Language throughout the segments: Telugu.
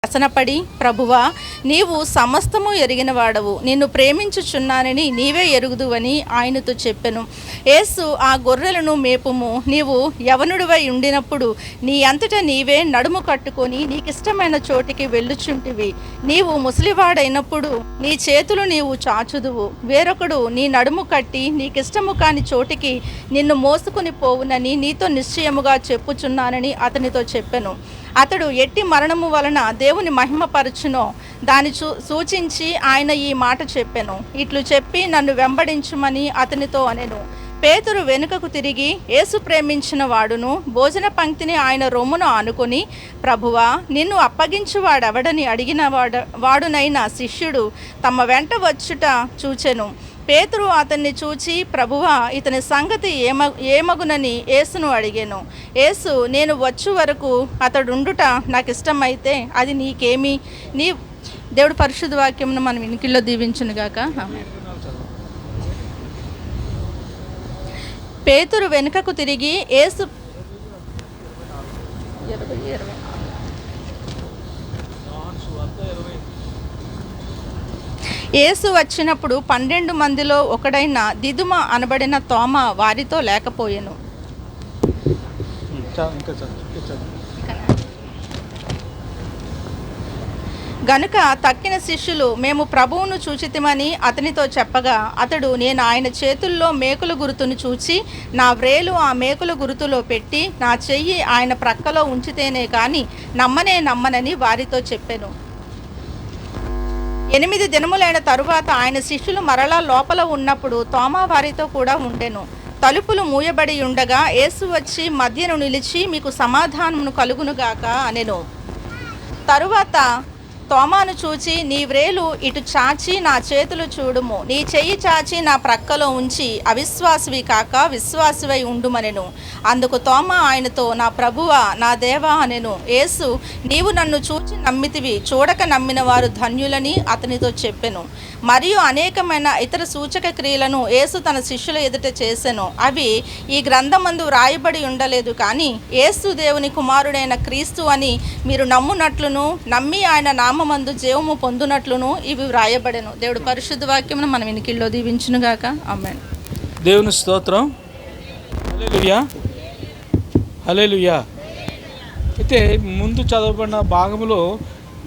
వ్యసనపడి, ప్రభువా, నీవు సమస్తము ఎరిగిన వాడవు, నిన్ను ప్రేమించుచున్నానని నీవే ఎరుగుదువని ఆయనతో చెప్పెను. యేసు, ఆ గొర్రెలను మేపుము, నీవు యవనుడివై ఉండినప్పుడు నీ అంతటా నీవే నడుము కట్టుకొని నీకిష్టమైన చోటికి వెళ్ళుచుంటివి. నీవు ముసలివాడైనప్పుడు నీ చేతులు నీవు చాచుదువు, వేరొకడు నీ నడుము కట్టి నీకిష్టము కాని చోటికి నిన్ను మోసుకుని పోవునని నీతో నిశ్చయముగా చెప్పుచున్నానని అతనితో చెప్పెను. అతడు ఎట్టి మరణము వలన దేవుని మహిమపరచునో దాని సూచించి ఆయన ఈ మాట చెప్పెను. ఇట్లు చెప్పి నన్ను వెంబడించుమని అతనితో అనెను. పేతురు వెనుకకు తిరిగి యేసు ప్రేమించిన వాడును భోజన పంక్తిని ఆయన రొమ్మును ఆనుకొని, ప్రభువా, నిన్ను అప్పగించువాడెవడని అడిగిన వాడునైన శిష్యుడు తమ వెంట వచ్చుట చూచెను. పేతురు అతన్ని చూచి, ప్రభువా, ఇతని సంగతి ఏమగునని యేసును అడిగాను. యేసు, నేను వచ్చు వరకు అతడుండుట నాకు ఇష్టమైతే అది నీకేమి? నీ దేవుడు పరిశుద్ధ వాక్యమును మనం వినికిల్లో దీవించునుగాక. ఆమేన్. పేతురు వెనుకకు తిరిగి యేసు యేసు వచ్చినప్పుడు 12 మందిలో ఒకడైన దిదుమ అనబడిన తోమ వారితో లేకపోయెను. గనుక తక్కిన శిష్యులు, మేము ప్రభువును చూచితిమని అతనితో చెప్పగా, అతడు, నేను ఆయన చేతుల్లో మేకుల గురుతును చూచి నా వ్రేలు ఆ మేకుల గురుతులో పెట్టి నా చెయ్యి ఆయన ప్రక్కలో ఉంచితేనే కానీ నమ్మనని వారితో చెప్పెను. 8 దినములైన తరువాత ఆయన శిష్యులు మరలా లోపల ఉన్నప్పుడు తోమా వారితో కూడా ఉండెను. తలుపులు మూయబడి ఉండగా యేసు వచ్చి మధ్యను నిలిచి, మీకు సమాధానమును కలుగునుగాక అనెను. తరువాత తోమాను చూచి, నీ వ్రేలు ఇటు చాచి నా చేతులు చూడుము, నీ చెయ్యి చాచి నా ప్రక్కలో ఉంచి అవిశ్వాసివి కాక విశ్వాసివై ఉండుమనెను. అందుకు తోమా ఆయనతో, నా ప్రభువా, నా దేవా అనెను. యేసు, నీవు నన్ను చూచి నమ్మితివి, చూడక నమ్మిన వారు ధన్యులని అతనితో చెప్పెను. మరియు అనేకమైన ఇతర సూచక క్రియలను యేసు తన శిష్యుల ఎదుట చేసెను. అవి ఈ గ్రంథమందు వ్రాయబడి ఉండలేదు, కానీ యేసు దేవుని కుమారుడైన క్రీస్తు అని మీరు నమ్మునట్లును నమ్మి ఆయన నామమందు జీవము పొందునట్లును ఇవి వ్రాయబడెను. దేవుడు పరిశుద్ధ వాక్యమును మనం వినికిల్లో దీవించునుగాక. ఆమేన్. దేవుని స్తోత్రం. హల్లెలూయా, హల్లెలూయా. అయితే ముందు చదవబడిన భాగంలో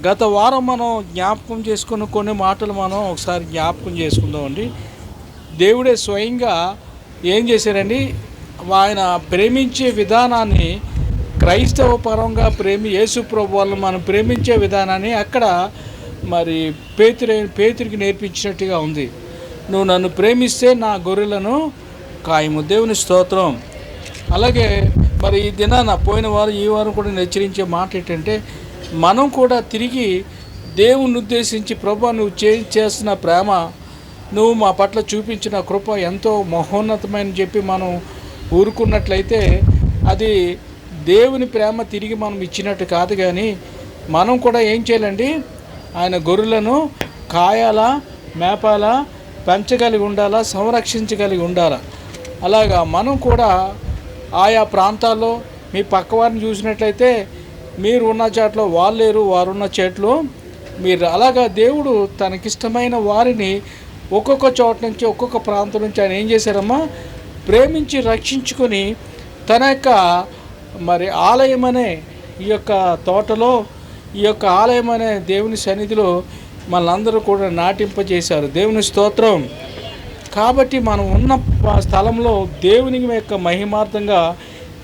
గత వారం మనం జ్ఞాపకం చేసుకున్న కొన్ని మాటలు మనం ఒకసారి జ్ఞాపకం చేసుకుందామండి. దేవుడే స్వయంగా ఏం చేశారండి, ఆయన ప్రేమించే విధానాన్ని క్రైస్తవ పరంగా యేసు ప్రభు వాళ్ళని మనం ప్రేమించే విధానాన్ని అక్కడ మరి పేతురికి నేర్పించినట్టుగా ఉంది. నువ్వు నన్ను ప్రేమిస్తే నా గొర్రెలను కాయము. దేవుని స్తోత్రం. అలాగే మరి ఈ దినాన పోయిన వారం ఈ వారం కూడా హెచ్చరించే మాట ఏంటంటే, మనం కూడా తిరిగి దేవుని ఉద్దేశించి, ప్రభు నువ్వు చేస్తున్న ప్రేమ, నువ్వు మా పట్ల చూపించిన కృప ఎంతో మహోన్నతమైన చెప్పి మనం ఊరుకున్నట్లయితే అది దేవుని ప్రేమ తిరిగి మనం ఇచ్చినట్టు కాదు. కానీ మనం కూడా ఏం చేయాలండి, ఆయన గొర్రెలను కాయాలా, మేపాలా, పెంచగలిగి ఉండాలా, సంరక్షించగలిగి ఉండాలా. అలాగా మనం కూడా ఆయా ప్రాంతాల్లో మీ పక్కవారిని చూసినట్లయితే మీరు ఉన్న చాట్లో వాళ్ళు లేరు, వారున్న చేట్లో మీరు. అలాగా దేవుడు తనకిష్టమైన వారిని ఒక్కొక్క చోట నుంచి ఒక్కొక్క ప్రాంతం నుంచి ఆయన ఏం చేశారమ్మా, ప్రేమించి రక్షించుకొని తన యొక్క మరి ఆలయం అనే ఈ యొక్క తోటలో, ఈ యొక్క ఆలయం అనే దేవుని సన్నిధిలో మనందరూ కూడా నాటింపజేశారు. దేవుని స్తోత్రం. కాబట్టి మనం ఉన్న స్థలంలో దేవుని యొక్క మహిమార్థంగా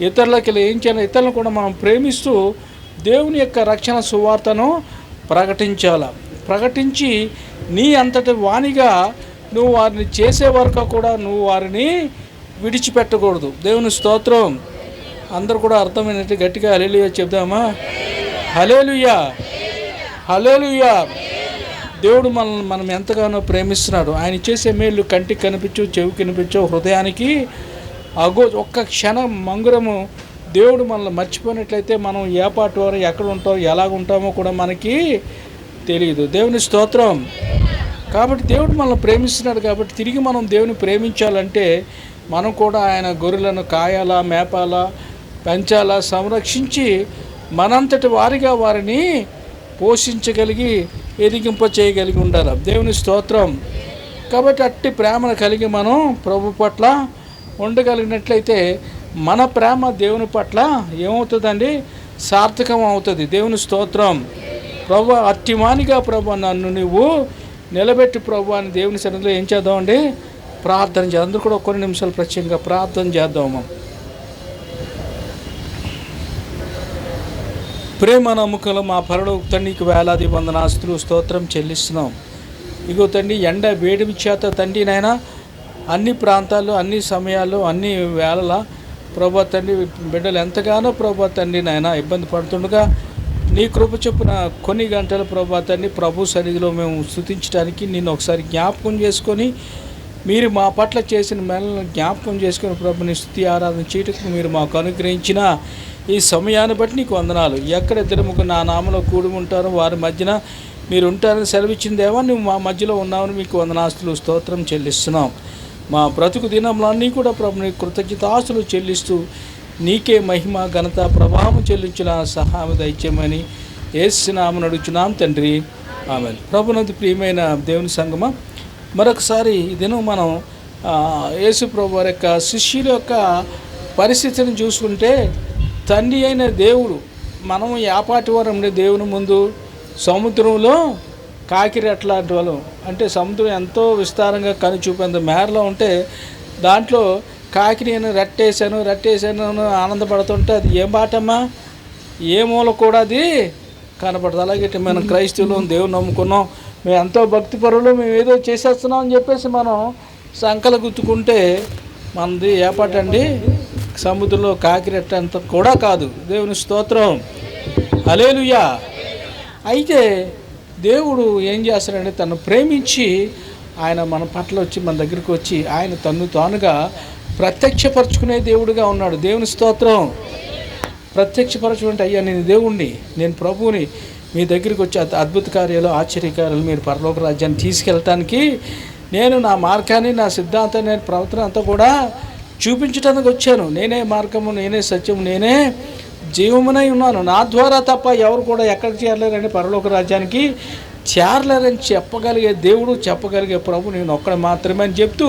ఇతరులకి ఏం చేయాలి, ఇతరులను కూడా మనం ప్రేమిస్తూ దేవుని యొక్క రక్షణ సువార్తను ప్రకటించి నీ అంతటి వాణిగా నువ్వు వారిని చేసే వరకు కూడా నువ్వు వారిని విడిచిపెట్టకూడదు. దేవుని స్తోత్రం. అందరూ కూడా అర్థమైనట్టు గట్టిగా హల్లెలూయా చెప్దామా? హల్లెలూయా, హల్లెలూయా. దేవుడు మనం ఎంతగానో ప్రేమిస్తున్నాడు. ఆయన చేసే మేలు కంటికి కనిపించు, చెవికి కనిపించు, హృదయానికి ఒక్క క్షణం మంగురము దేవుడు మనల్ని మర్చిపోయినట్లయితే మనం ఏ పాటు వారు ఎక్కడ ఉంటామో ఎలాగ ఉంటామో కూడా మనకి తెలియదు. దేవుని స్తోత్రం. కాబట్టి దేవుడు మనల్ని ప్రేమిస్తున్నాడు. కాబట్టి తిరిగి మనం దేవుని ప్రేమించాలంటే మనం కూడా ఆయన గొర్రెలను కాయాలా, మేపాలా, పెంచాలా, సంరక్షించి మనంతటి వారిగా వారిని పోషించగలిగి ఎదిగింప చేయగలిగి ఉండాలి. దేవుని స్తోత్రం. కాబట్టి అట్టి ప్రేమను కలిగి మనం ప్రభు పట్ల ఉండగలిగినట్లయితే మన ప్రేమ దేవుని పట్ల ఏమవుతుందండి? సార్థకం అవుతుంది. దేవుని స్తోత్రం. ప్రభు అట్టిమానిగా ప్రభు నన్ను నువ్వు నిలబెట్టి ప్రభు అని దేవుని సన్నిధిలో ఏం చేద్దామండి? ప్రార్థన చేద్దాం. అందరూ కూడా కొన్ని నిమిషాలు ప్రత్యేకంగా ప్రార్థన చేద్దాము. ప్రేమ నమ్మకంలో మా పరలోక తండ్రికి వేలాది వందనాస్తులు స్తోత్రం చెల్లిస్తున్నాం. ఇగో తండ్రి, ఎండ వేడిమి చేత తండ్రి నాయన అన్ని ప్రాంతాల్లో, అన్ని సమయాల్లో, అన్ని వేళలా ప్రభా తండ్రి బిడ్డలు ఎంతగానో ప్రభా తండ్రి నాయన ఇబ్బంది పడుతుండగా నీ కృప చొప్పున కొన్ని గంటల ప్రభా తండ్రి ప్రభు సన్నిధిలో మేము స్తుతించడానికి నిన్ను ఒకసారి జ్ఞాపకం చేసుకొని, మీరు మా పట్ల చేసిన మేలను జ్ఞాపకం చేసుకొని ప్రభు నీ స్తుతి ఆరాధన చేయటకు మీరు మాకు అనుగ్రహించిన ఈ సమయాన్ని బట్టి నీకు వందనాలు. ఎక్కడ ఇద్దరు ముగ్గురు నా నామలో కూడి ఉంటారో వారి మధ్యన మీరు ఉంటారని సెలవిచ్చిందేవా, నువ్వు మా మధ్యలో ఉన్నావని మీకు వందనాస్తులు స్తోత్రం చెల్లిస్తున్నాం. మా బ్రతుకు దినంలో అన్నీ కూడా ప్రభు నీ కృతజ్ఞతాస్తులు చెల్లిస్తూ నీకే మహిమ ఘనత ప్రభావం చెల్లించిన సహాయం దయచేయమని యేసు నామమున అడుగుచున్నాం తండ్రి, ఆమేన్. ప్రభునందు ప్రియమైన దేవుని సంగమా, మరొకసారి ఈ దినం మనం యేసు ప్రభు వారి యొక్క శిష్యుల యొక్క పరిస్థితిని చూసుకుంటే, తండ్రి అయిన దేవుడు, మనం యాపాటి వారం దేవుని ముందు సముద్రంలో కాకిరి అట్లాంటి వాళ్ళు, అంటే సముద్రం ఎంతో విస్తారంగా కను చూపేంత మేరలో ఉంటే దాంట్లో కాకిని నేను రట్టేశాను ఆనందపడుతుంటే అది ఏం బాటమ్మా, ఏ మూల కూడా అది కనపడదు. అలాగే మనం క్రైస్తవులు దేవుని నమ్ముకున్నాం, మేము ఎంతో భక్తిపరులు, మేము ఏదో చేసేస్తున్నాం అని చెప్పేసి మనం సంకలు గుర్తుకుంటే మనది ఏ పాట అండి? సముద్రంలో కాకిరెట్ట అంత కూడా కాదు. దేవుని స్తోత్రం. హల్లెలూయా. అయితే దేవుడు ఏం చేస్తాడంటే తను ప్రేమించి ఆయన మన పట్ల వచ్చి మన దగ్గరికి వచ్చి ఆయన తన్ను తానుగా ప్రత్యక్షపరచుకునే దేవుడుగా ఉన్నాడు. దేవుని స్తోత్రం. ప్రత్యక్షపరచుకుంటే, అయ్యా నేను దేవుణ్ణి, నేను ప్రభువుని, మీ దగ్గరికి వచ్చి అద్భుత కార్యాలు ఆశ్చర్యకార్యాలు మీరు పరలోక రాజ్యాన్ని తీసుకెళ్ళటానికి నేను నా మార్గాన్ని, నా సిద్ధాంతాన్ని, నేను ప్రవర్తన అంతా కూడా చూపించడానికి వచ్చాను. నేనే మార్గము, నేనే సత్యము, నేనే జీవమునై ఉన్నాను. నా ద్వారా తప్ప ఎవరు కూడా ఎక్కడికి చేరలేరని, పరలోక రాజ్యానికి చేరలేరని చెప్పగలిగే దేవుడు, చెప్పగలిగే ప్రభు నేను ఒక్కడ మాత్రమే అని చెప్తూ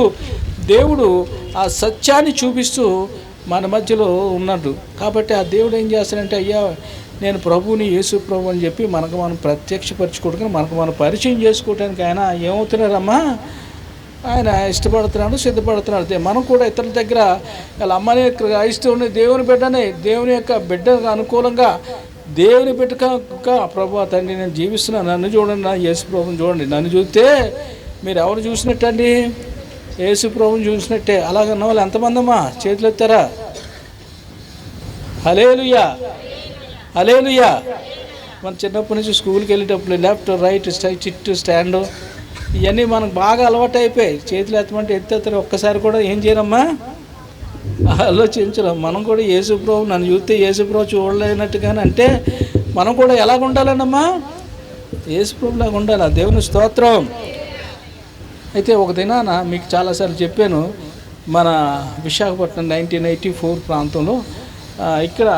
దేవుడు ఆ సత్యాన్ని చూపిస్తూ మన మధ్యలో ఉన్నాడు. కాబట్టి ఆ దేవుడు ఏం చేస్తాడంటే, అయ్యా నేను ప్రభువుని, యేసు ప్రభు అని చెప్పి మనకు మనం ప్రత్యక్షపరచుకోవడానికి, మనకు మనం పరిచయం చేసుకోవడానికి ఆయన ఏమవుతున్నారమ్మా, ఆయన ఇష్టపడుతున్నాడు, సిద్ధపడుతున్నాడు. మనం కూడా ఇతరుల దగ్గర వాళ్ళ అమ్మని క్రైస్తవుని, దేవుని బిడ్డని, దేవుని యొక్క బిడ్డకు అనుకూలంగా దేవుని బిడ్డగా ప్రభు తండ్రి నేను జీవిస్తున్నాను, నన్ను చూడండి, నా యేసు ప్రభుని చూడండి, నన్ను చూస్తే మీరు ఎవరు చూసినట్టండి? యేసు ప్రభుని చూసినట్టే. అలాగన్న వాళ్ళు ఎంతమంది అమ్మా చేతులు ఎత్తారా? హల్లెలూయా, హల్లెలూయా. మన చిన్నప్పటి నుంచి స్కూల్కి వెళ్ళేటప్పుడు లెఫ్ట్, రైట్, స్ట్రైట్, స్టాండ్ ఇవన్నీ మనకు బాగా అలవాటు అయిపోయాయి. చేతులు ఎత్తమంటే ఎత్తేస్తారు, ఒక్కసారి కూడా ఏం చేయరమ్మా, ఆలోచించరు. మనం కూడా యేసు ప్రభు నన్ను చూస్తే యేసు ప్రభు చూడలేనట్టుగానే అంటే మనం కూడా ఎలాగ ఉండాలన్నమ్మా, యేసు ప్రభులాగా ఉండాలి. దేవుని స్తోత్రం. అయితే ఒక దినాన మీకు చాలాసార్లు చెప్పాను, మన విశాఖపట్నం 1984 ప్రాంతంలో ఇక్కడ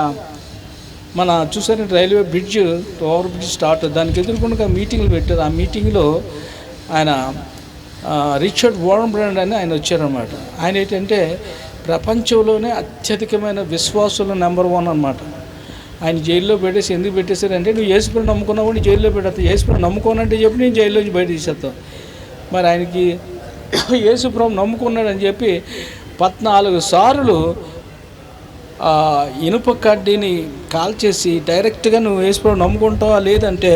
మన చూసారు railway bridge, over bridge start, దానికి ఎదుర్కొండగా మీటింగ్లు పెట్టారు. ఆ మీటింగ్లో ఆయన రిచర్డ్ వార్న్బ్రాండ్ అని ఆయన వచ్చారనమాట. ఆయన ఏంటంటే ప్రపంచంలోనే అత్యధికమైన విశ్వాసులు నెంబర్ 1 అనమాట. ఆయన జైల్లో పెట్టేసి ఎందుకు పెట్టేశారంటే, నువ్వు యేసుప్రభుని నమ్ముకున్నావు నీ జైల్లో పెట్టేస్తావు, యేసుప్రభుని నమ్ముకోనంటే చెప్పి నేను జైల్లోంచి బయట తీసేస్తావు. మరి ఆయనకి యేసుప్రభు నమ్ముకున్నాడని చెప్పి 14 సార్లు ఇనుప కడ్డీని కాల్చేసి డైరెక్ట్గా నువ్వు యేసుప్రభుని నమ్ముకుంటావా లేదంటే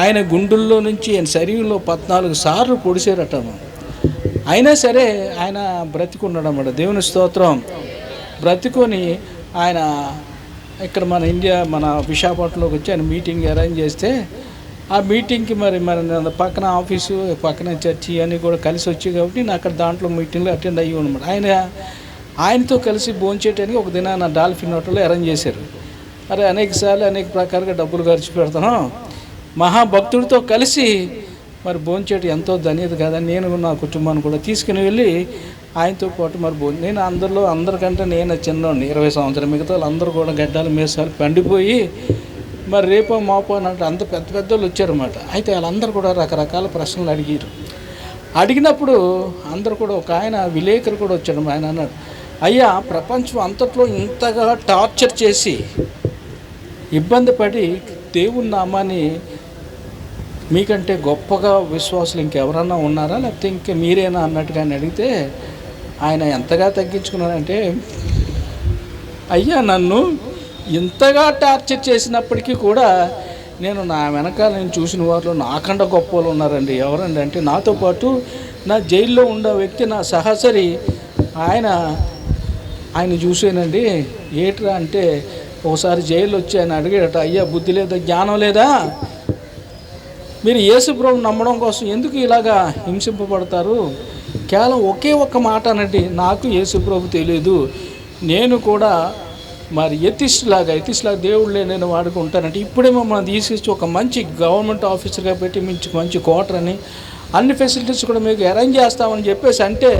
ఆయన గుండెల్లో నుంచి ఆయన శరీరంలో 14 సార్లు పొడిచారట. అయినా సరే ఆయన బ్రతికున్నాడు అన్నమాట. దేవుని స్తోత్రం. బ్రతికొని ఆయన ఇక్కడ మన ఇండియా, మన విశాఖపట్నంలోకి వచ్చి ఆయన మీటింగ్ అరేంజ్ చేస్తే ఆ మీటింగ్కి మరి పక్కన ఆఫీసు, పక్కన చర్చి అన్నీ కూడా కలిసి వచ్చాయి కాబట్టి నేను అక్కడ దాంట్లో మీటింగ్లో అటెండ్ అయ్యి అనమాట. ఆయనతో కలిసి భోంచేయడానికి ఒక దినాన డాల్ఫిన్ హోటల్లో అరేంజ్ చేశారు. అరే అనేకసార్లు అనేక ప్రకారంగా డబ్బులు ఖర్చు పెడతాను, మహాభక్తుడితో కలిసి మరి భోంచేయటం ఎంతో ధన్యత కదా. నేను నా కుటుంబాన్ని కూడా తీసుకుని వెళ్ళి ఆయనతో పాటు మరి నేను అందరికంటే నేను చిన్నోడిని, 20 సంవత్సరాలు. మిగతా వాళ్ళందరూ కూడా గడ్డాలు మీసాలు పండిపోయి మరి రేపో మాపో అన్నట్టు అంత పెద్ద పెద్దోళ్ళు వచ్చారన్నమాట. అయితే వాళ్ళందరూ కూడా రకరకాల ప్రశ్నలు అడిగారు. అడిగినప్పుడు అందరూ కూడా ఒక ఆయన విలేకరు కూడా వచ్చాడు. ఆయన అన్నాడు, అయ్యా ప్రపంచం అంతట్లో ఇంతగా టార్చర్ చేసి ఇబ్బంది పడి దేవుని నామాన్ని మీకంటే గొప్పగా విశ్వాసులు ఇంకెవరన్నా ఉన్నారా, లేకపోతే ఇంకా మీరేనా అన్నట్టుగా అని అడిగితే ఆయన ఎంతగా తగ్గించుకున్నారంటే, అయ్యా నన్ను ఇంతగా టార్చర్ చేసినప్పటికీ కూడా నేను నా వెనకాల నేను చూసిన వారిలో నాకంటే గొప్ప వాళ్ళు ఉన్నారండి. ఎవరండి అంటే నాతో పాటు నా జైల్లో ఉన్న వ్యక్తి నా సహచరి ఆయన చూసానండి. ఏట్రా అంటే ఒకసారి జైలు వచ్చి ఆయన అడిగాడట, అయ్యా బుద్ధి లేదా, జ్ఞానం లేదా, మీరు యేసు ప్రభువుని నమ్మడం కోసం ఎందుకు ఇలాగా హింసింపబడతారు? కేవలం ఒకే ఒక్క మాట అనండి, నాకు యేసు ప్రభు తెలియదు, నేను కూడా మరి ఎథిస్ట్లాగా దేవుడు నేను వాడుకుంటానంటే ఇప్పుడే మమ్మల్ని తీసుకొచ్చి ఒక మంచి గవర్నమెంట్ ఆఫీసర్గా పెట్టి మంచి క్వార్టర్ అని అన్ని ఫెసిలిటీస్ కూడా మీకు అరేంజ్ చేస్తామని చెప్పేసి అంటే,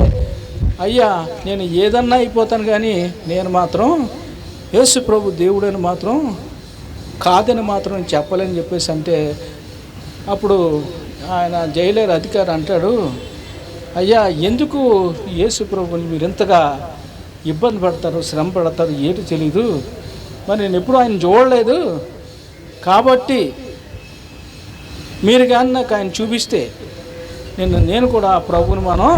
అయ్యా నేను ఏదన్నా అయిపోతాను కానీ నేను మాత్రం యేసు ప్రభు దేవుడని మాత్రం కాదని మాత్రం చెప్పలేని చెప్పేసి అంటే, అప్పుడు ఆయన జైలర్ అధికారి అంటాడు, అయ్యా ఎందుకు యేసు ప్రభుని మీరు ఇంతగా ఇబ్బంది పడతారు, శ్రమ పడతారు, ఏటి తెలీదు, మరి నేను ఎప్పుడు ఆయన చూడలేదు, కాబట్టి మీరు కానీ నాకు ఆయన చూపిస్తే నేను కూడా ఆ ప్రభుని మనం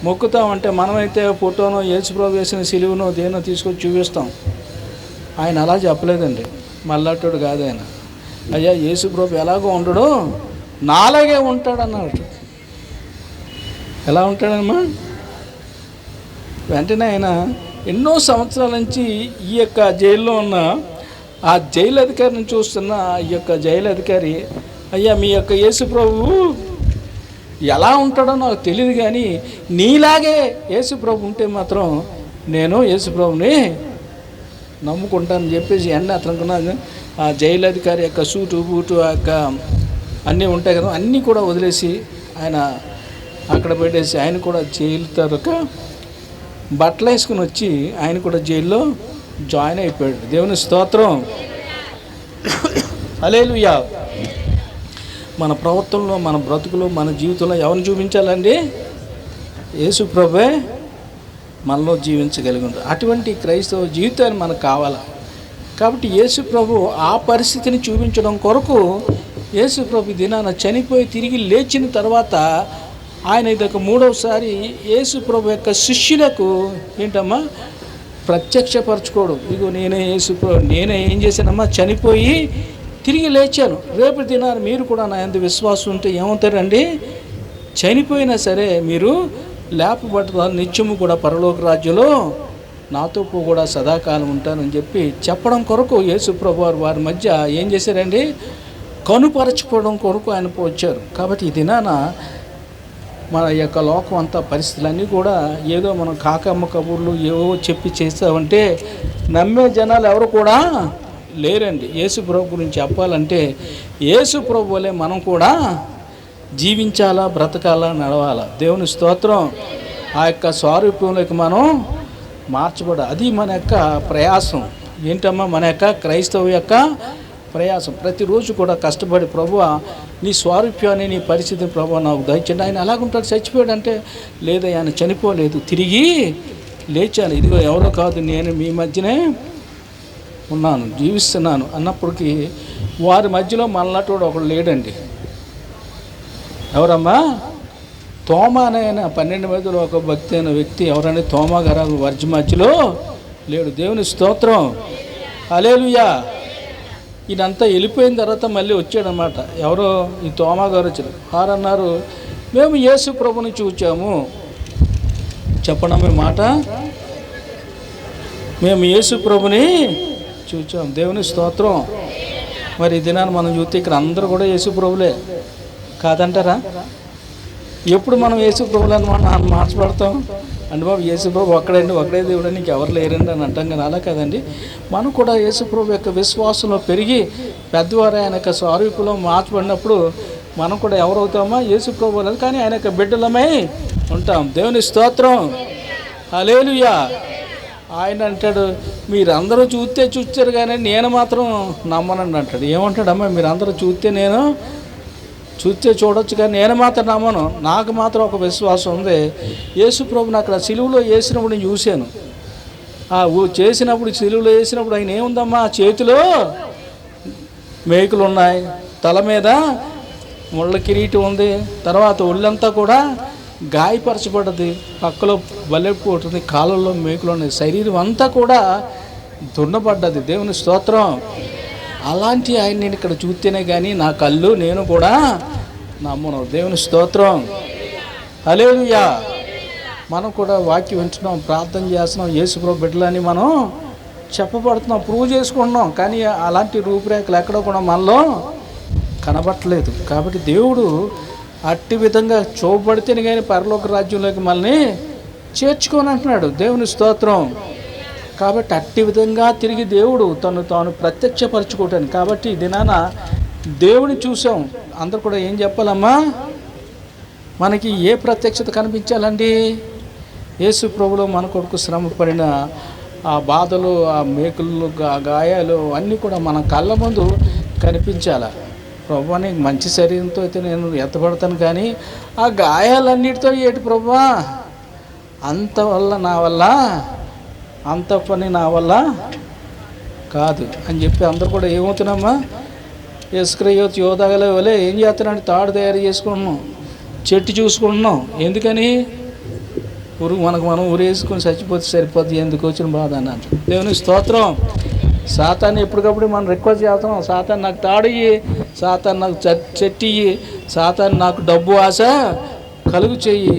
మొక్కుతామంటే, మనమైతే ఫోటోనో యేసు ప్రభు వేసిన సిలువనో దేనో తీసుకొచ్చి చూపిస్తాం. ఆయన అలా చెప్పలేదండి, మళ్ళాటోడు కాదు ఆయన. అయ్యా యేసు ప్రభు ఎలాగో ఉండడో నాలాగే ఉంటాడు అన్నాడు. ఎలా ఉంటాడమ్మా? వెంటనే ఆయన ఎన్నో సంవత్సరాల నుంచి ఈ యొక్క జైల్లో ఉన్న ఆ జైలు అధికారిని చూస్తున్న ఈ యొక్క జైలు అధికారి, అయ్యా మీ యొక్క యేసు ప్రభు ఎలా ఉంటాడో నాకు తెలియదు కానీ నీలాగే యేసు ప్రభు ఉంటే మాత్రం నేను యేసు ప్రభుని నమ్ముకుంటానని చెప్పేసి అతనుకున్నాను. ఆ జైలు అధికారి యొక్క సూటు బూటు యొక్క అన్నీ ఉంటాయి కదా, అన్నీ కూడా వదిలేసి ఆయన అక్కడ పెట్టేసి ఆయన కూడా జైలు తరక బట్టలు వేసుకుని వచ్చి ఆయన కూడా జైల్లో జాయిన్ అయిపోయాడు. దేవుని స్తోత్రం, హల్లెలూయా. మన ప్రవర్తనలో, మన బ్రతుకులో, మన జీవితంలో ఎవరిని చూపించాలండి? యేసు ప్రభువే మనలో జీవించగలిగి ఉంటారు. అటువంటి క్రైస్తవ జీవితాన్ని మనకు కావాలి. కాబట్టి యేసు ప్రభు ఆ పరిస్థితిని చూపించడం కొరకు యేసు ప్రభు దినాన చనిపోయి తిరిగి లేచిన తర్వాత ఆయన ఇదొక మూడవసారి యేసు ప్రభు యొక్క శిష్యులకు ఏంటమ్మా ప్రత్యక్షపరచుకోవడం. ఇదిగో నేనే యేసు ప్రభు, నేనే ఏం చేశానమ్మా, చనిపోయి తిరిగి లేచాను, రేపు దినాన్ని మీరు కూడా నా యందు విశ్వాసం ఉంటే ఏమవుతారండి, చనిపోయినా సరే మీరు లేపబడతారు, నిత్యము కూడా పరలోక రాజ్యంలో నాతో కూడా సదాకాలం ఉంటానని చెప్పి చెప్పడం కొరకు యేసు ప్రభు వారి మధ్య ఏం చేశారండి, కనుపరచుకోవడం కొరకు ఆయన వచ్చారు. కాబట్టి ఈ దినాన మన యొక్క లోకం అంతా పరిస్థితులన్నీ కూడా ఏదో మనం కాకమ్మ కబుర్లు ఏవో చెప్పి చేస్తామంటే నమ్మే జనాలు ఎవరు కూడా లేరండి. యేసు ప్రభు గురించి చెప్పాలంటే యేసు ప్రభు వలె మనం కూడా జీవించాలా, బ్రతకాలా, నడవాలా. దేవుని స్తోత్రం. ఆ యొక్క స్వరూపంలోకి మనం మార్చబడాలి. అది మన యొక్క ప్రయాసం. ఏంటమ్మా? మన యొక్క క్రైస్తవ యొక్క ప్రయాసం. ప్రతిరోజు కూడా కష్టపడి ప్రభువా నీ స్వారూప్యాన్ని, నీ పరిస్థితిని ప్రభువా నాకు దయచేయండి. ఆయన అలాగుంటాడు. చచ్చిపోయాడు అంటే లేదా, ఆయన చనిపోలేదు, తిరిగి లేచాను, ఇదిగో ఎవరో కాదు నేను మీ మధ్యనే ఉన్నాను, జీవిస్తున్నాను అన్నప్పటికీ వారి మధ్యలో మనలాంటి ఒకడు లేడండి. ఎవరమ్మా? తోమా అనే 12 మందిలో ఒక భక్తి అయిన వ్యక్తి ఎవరంటే తోమా గారు వారి మధ్యలో లేడు. దేవుని స్తోత్రం, హల్లెలూయా. ఇదంతా వెళ్ళిపోయిన తర్వాత మళ్ళీ వచ్చాడనమాట. ఎవరో ఈ తోమా గారు వచ్చారు. వారన్నారు, మేము యేసు ప్రభుని చూచాము. చెప్పడమే మాట, మేము యేసు ప్రభుని చూచాం. దేవుని స్తోత్రం. మరి ఈ దినాన్ని మనం చూస్తే ఇక్కడ అందరూ కూడా యేసు ప్రభులే కాదంటారా? ఎప్పుడు మనం యేసు ప్రభులని మనం మార్చబడతాం అంటే, బాబు యేసు ప్రభు ఒక్కడండి, ఒకడే దేవుడు, నీకు ఎవరు లేరండి అని అంటాం కదా. అలా కదండి, మనం కూడా యేసు ప్రభు యొక్క విశ్వాసంలో పెరిగి పెద్దవారు ఆయన యొక్క స్వరూపంలో మార్చబడినప్పుడు మనం కూడా ఎవరవుతామా? యేసు ప్రభు లేదు కానీ ఆయన యొక్క బిడ్డలమై ఉంటాం. దేవుని స్తోత్రం, హల్లెలూయా. ఆయన అంటాడు, మీరందరూ చూచారు కానీ నేను మాత్రం నమ్మనండి అంటాడు. ఏమంటాడమ్మా, మీరందరూ నేను చూడొచ్చు కానీ నేను మాత్రం నమ్మను, నాకు మాత్రం ఒక విశ్వాసం ఉంది. యేసు ప్రభుని అక్కడ సిలువలో వేసినప్పుడు నేను చూశాను. సిలువలో వేసినప్పుడు ఆయన ఏముందమ్మా, చేతిలో మేకులు ఉన్నాయి, తల మీద ముళ్ళ కిరీటం ఉంది, తర్వాత ఒళ్ళంతా కూడా గాయపరచబడ్డది, పక్కలో బలెపోతుంది, కాళ్ళల్లో మేకులు ఉన్నాయి, శరీరం అంతా కూడా దున్నపడ్డది. దేవుని స్తోత్రం. అలాంటి ఆయన నేను ఇక్కడ చూస్తేనే కానీ నా కళ్ళు నేను కూడా నమ్మను. దేవుని స్తోత్రం. హల్లెలూయా. మనం కూడా వాక్యం వింటున్నాం, ప్రార్థన చేస్తున్నాం, యేసుప్రభు బిడ్డలని మనం చెప్పబడుతున్నాం, ప్రూవ్ చేసుకుంటున్నాం, కానీ అలాంటి రూపురేఖలు ఎక్కడో కూడా మనలో కనబట్టలేదు. కాబట్టి దేవుడు అట్టి విధంగా చూపబడితేనే కానీ పరలోక రాజ్యంలోకి మనల్ని చేర్చుకొని అంటున్నాడు. దేవుని స్తోత్రం. కాబట్టి అట్టి విధంగా తిరిగి దేవుడు తాను ప్రత్యక్షపరచుకోవటానికి. కాబట్టి ఈ దినాన దేవుని చూసాం, అందరు కూడా ఏం చెప్పాలమ్మా, మనకి ఏ ప్రత్యక్షత కనిపించాలండి? యేసు ప్రభులో మన కొడుకు శ్రమ పడిన ఆ బాధలు, ఆ మేకులు, గాయాలు అన్నీ కూడా మన కళ్ళ ముందు కనిపించాలి. ప్రభు నీకు మంచి శరీరంతో అయితే నేను ఎత్తపడతాను, కానీ ఆ గాయాలన్నిటితో ఏటి ప్రభు, అంత పని నా వల్ల కాదు అని చెప్పి అందరు కూడా ఏమవుతున్నామా, ఇసుక్రయోత్ యోధాగల వలే ఏం చేస్తున్నాడు, తాడు తయారు చేసుకుంటున్నాం, చెట్టు చూసుకుంటున్నాం. ఎందుకని? మనం ఊరేసుకొని చచ్చిపోతే సరిపోద్ది, ఎందుకు వచ్చిన బాధ అన్నట్టు. దేవుని స్తోత్రం. సాతాన్ని ఎప్పటికప్పుడు మనం రిక్వెస్ట్ చేస్తున్నాం, సాతాన్ని నాకు తాడు ఇయ్యి, సాతాన్ని నాకు చెట్టు ఇయ్యి, సాతాన్ని నాకు డబ్బు ఆశ కలుగు చెయ్యి,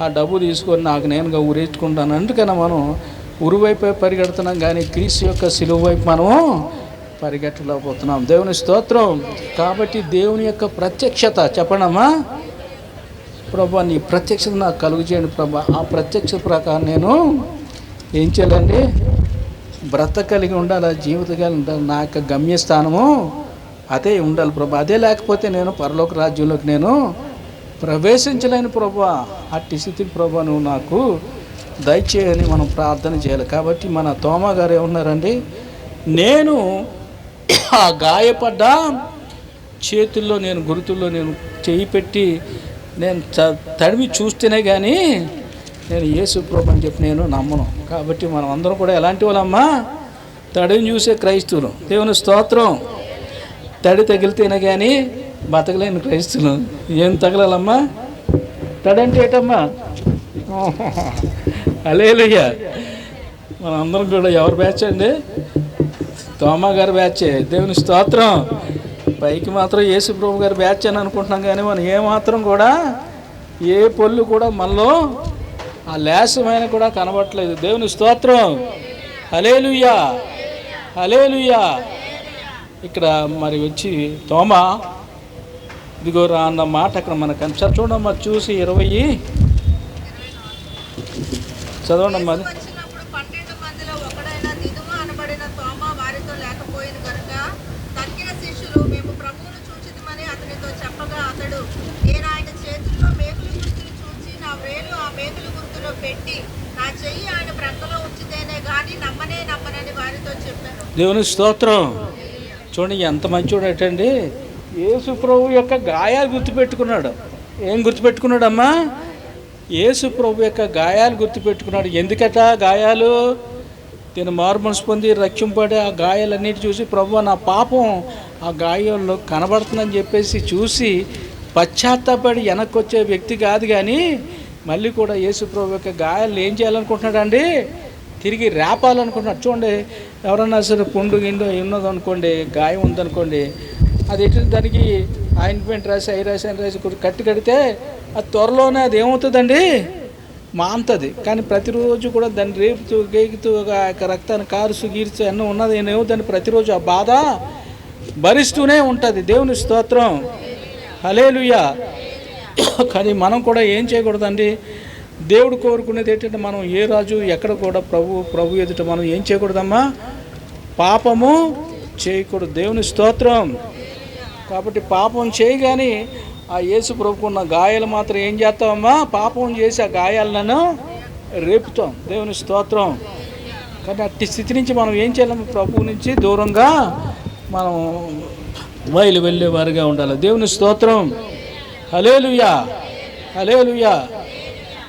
ఆ డబ్బు తీసుకొని నాకు నేనుగా ఊరేసుకుంటాను. అందుకని మనం ఉరువైపు పరిగెడుతున్నాం, కానీ క్రీస్తు యొక్క సిలువ వైపు మనము పరిగెట్టలేకపోతున్నాం. దేవుని స్తోత్రం. కాబట్టి దేవుని యొక్క ప్రత్యక్షత చెప్పండమ్మా, ప్రభా నీ ప్రత్యక్షత నాకు కలుగు చేయండి ప్రభా. ఆ ప్రత్యక్షత ప్రకారం నేను ఏం చేయాలండి, బ్రతకలిగి ఉండాలి, జీవితం కలిగి ఉండాలి. నా యొక్క గమ్యస్థానము అదే ఉండాలి ప్రభా. అదే లేకపోతే నేను పరలోక రాజ్యంలోకి నేను ప్రవేశించలేను ప్రభా. అట్టి స్థితి ప్రభా నువ్వు నాకు దయచేయని మనం ప్రార్థన చేయాలి. కాబట్టి మన తోమా గారు ఏమన్నారండి, నేను ఆ గాయపడ్డ చేతుల్లో నేను గుర్తుల్లో నేను చేయి పెట్టి నేను తడిమి చూస్తేనే కానీ నేను యేసు ప్రభు అని చెప్పి నేను నమ్మను. కాబట్టి మనం అందరం కూడా ఎలాంటి వాళ్ళమ్మా, తడిని చూసే క్రైస్తవులు. దేవుని స్తోత్రం. తడి తగిలితేనే కానీ బతకలేని క్రైస్తవులు. ఏం తగలాలమ్మా? తడి అంటే ఏటమ్మా? హల్లెలూయా. మన అందరం కూడా ఎవరు బ్యాచ్ అండి? తోమా గారి బ్యాచే. దేవుని స్తోత్రం. పైకి మాత్రం యేసు ప్రభు గారి బ్యాచ్ అని అనుకుంటున్నాం, కానీ మనం ఏమాత్రం కూడా ఏ పొల్లు కూడా మనలో ఆ లేసమైన కూడా కనబట్టలేదు. దేవుని స్తోత్రం. హల్లెలూయా, హల్లెలూయా. ఇక్కడ మరి వచ్చి తోమా ఇదిగో రా అన్న మాట అక్కడ మనకు కనిపిస్తారు. చూడమ్మా, చూసి 20 చదవండమ్మా. దేవుని స్తోత్రం. చూడండి ఎంత మంచివాడు అటండి. యేసు ప్రభు యొక్క గాయాలు గుర్తుపెట్టుకున్నాడు. ఏం గుర్తుపెట్టుకున్నాడమ్మా? యేసు ప్రభు యొక్క గాయాలు గుర్తుపెట్టుకున్నాడు. ఎందుకట గాయాలు? నేను మారుమనసు పొంది రక్షింపడి ఆ గాయాలన్నిటి చూసి ప్రభు నా పాపం ఆ గాయాల్లో కనబడుతుందని చెప్పేసి చూసి పశ్చాత్తాపడి వెనక్కి వచ్చే వ్యక్తి కాదు, కానీ మళ్ళీ కూడా యేసు ప్రభు యొక్క గాయాలు ఏం చేయాలనుకుంటున్నాడండి? తిరిగి రేపాలనుకుంటున్నాడు. చూడండి, ఎవరన్నా సరే పుండు గిండు ఉన్నదనుకోండి, గాయం ఉందనుకోండి, అది ఎటు దానికి ఆయింట్మెంట్ రాసి ఐరాసి కట్టి కడితే అది త్వరలోనే అది ఏమవుతుందండి? మాంతది. కానీ ప్రతిరోజు కూడా దాన్ని రేపుతూ గేగుతూ రక్తాన్ని కారుసు గీరుతూ ఎన్నో ఉన్నది ఏమవుతుంది? ప్రతిరోజు ఆ బాధ భరిస్తూనే ఉంటుంది. దేవుని స్తోత్రం. హల్లెలూయా. కానీ మనం కూడా ఏం చేయకూడదండి? దేవుడు కోరుకునేది ఏంటంటే మనం ఏ రాజు ఎక్కడ కూడా ప్రభు ఎదుట మనం ఏం చేయకూడదమ్మా? పాపము చేయకూడదు. దేవుని స్తోత్రం. కాబట్టి పాపం చేయగాని ఆ యేసు ప్రభుకున్న గాయాలు మాత్రం ఏం చేస్తామమ్మా? పాపం చేసి ఆ గాయాలను రేపుతాం. దేవుని స్తోత్రం. కానీ అట్టి స్థితి నుంచి మనం ఏం చేయాలి? ప్రభువు నుంచి దూరంగా మనం వెళ్ళేవారుగా ఉండాలి. దేవుని స్తోత్రం. హల్లెలూయా, హల్లెలూయా.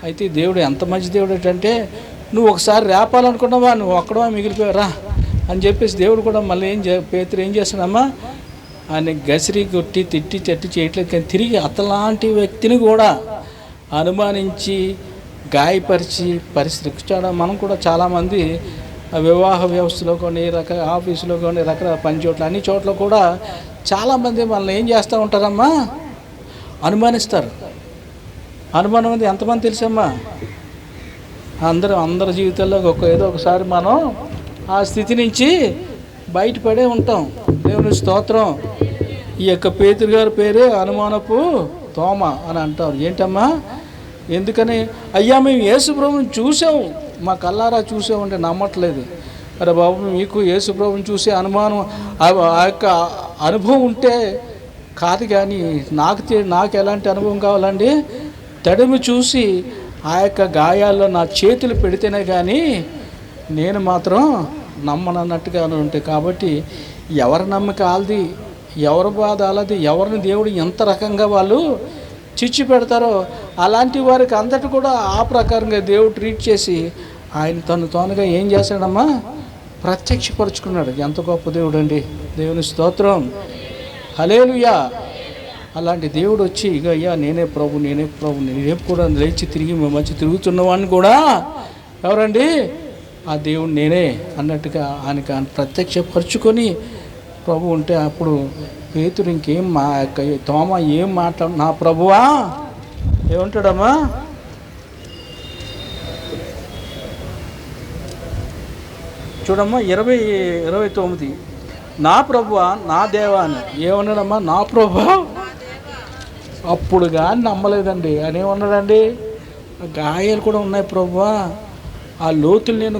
అయితే దేవుడు ఎంత మంచి దేవుడు అంటే, నువ్వు ఒకసారి రేపాలనుకున్నావా, నువ్వు ఒక్కడవా మిగిలిపోయారా అని చెప్పేసి దేవుడు కూడా మళ్ళీ పేతురు ఏం చేస్తున్నామా, ఆయన గసిరి కొట్టి తిట్టి చేయట్లేదు. కానీ తిరిగి అతలాంటి వ్యక్తిని కూడా అనుమానించి గాయపరిచి పరిస్థితి. మనం కూడా చాలామంది వివాహ వ్యవస్థలో కొన్ని ఆఫీసులో కొన్ని రకరకాల పని చోట్ల అన్ని చోట్ల కూడా చాలామంది మనల్ని ఏం చేస్తూ ఉంటారమ్మా, అనుమానిస్తారు. అనుమానం అనేది ఎంతమంది తెలుసమ్మా? అందరి జీవితాల్లో ఏదో ఒకసారి మనం ఆ స్థితి నుంచి బయటపడే ఉంటాం. దేవుని స్తోత్రం. ఈ యొక్క పేతురు గారి పేరే అనుమానపు తోమ అని అంటారు. ఏంటమ్మా? ఎందుకని? అయ్యా మేము యేసు ప్రభువుని చూసాము, మా కల్లారా చూసామంటే నమ్మట్లేదు. అరే బాబు, మీకు యేసు ప్రభువుని చూసే అనుమానం ఆ యొక్క అనుభవం ఉంటే కాదు, కానీ నాకు ఎలాంటి అనుభవం కావాలండి? తడిమి చూసి ఆ యొక్క గాయాల్లో నా చేతులు పెడితేనే కానీ నేను మాత్రం నమ్మనన్నట్టుగా ఉంటాయి. కాబట్టి ఎవరి నమ్మకం వాళ్ళది, ఎవరి బాధ వాళ్ళది, ఎవరిని దేవుడు ఎంత రకంగా వాళ్ళు చిచ్చు పెడతారో అలాంటి వారికి అంతటి కూడా ఆ ప్రకారంగా దేవుడు ట్రీట్ చేసి ఆయన తానుగా ఏం చేశాడమ్మా, ప్రత్యక్షపరుచుకున్నాడు. ఎంత గొప్ప దేవుడు అండి. దేవుని స్తోత్రం. హల్లెలూయా. అలాంటి దేవుడు వచ్చి ఇక అయ్యా నేనే ప్రభు నేను కూడా లేచి తిరిగి మంచి తిరుగుతున్నవాడిని కూడా ఎవరండి? ఆ దేవుడు నేనే అన్నట్టుగా ఆయనకి ప్రత్యక్షపరుచుకొని ప్రభు ఉంటే అప్పుడు పేతురు ఇంకేం తోమ ఏం మాట్లాడు, నా ప్రభువా ఏమంటాడమ్మా? చూడమ్మా 29 నా ప్రభువా నా దేవా అని ఏమన్నాడమ్మా? నా ప్రభువా. అప్పుడు కానీ నమ్మలేదండి. అని ఏమన్నాడండి? గాయాలు కూడా ఉన్నాయి ప్రభువా, ఆ లోతులు నేను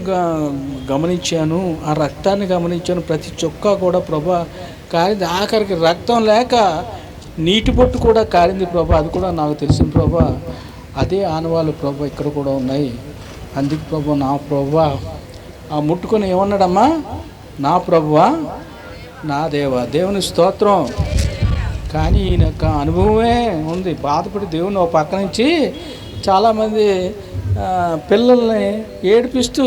గమనించాను, ఆ రక్తాన్ని గమనించాను, ప్రతి చొక్కా కూడా ప్రభా కారింది, ఆఖరికి రక్తం లేక నీటి బొట్టు కూడా కారింది ప్రభా, అది కూడా నాకు తెలిసింది ప్రభా. అదే ఆనవాళ్ళు ప్రభా ఇక్కడ కూడా ఉన్నాయి. అందుకు ప్రభా నా ప్రభా ఆ ముట్టుకొని ఏమన్నాడమ్మా? నా ప్రభువా నా దేవా. దేవుని స్తోత్రం. కానీ ఈయన యొక్క అనుభవమే ఉంది. బాధపడి దేవుని ఒక పక్క నుంచి చాలామంది పిల్లల్ని ఏడిపిస్తూ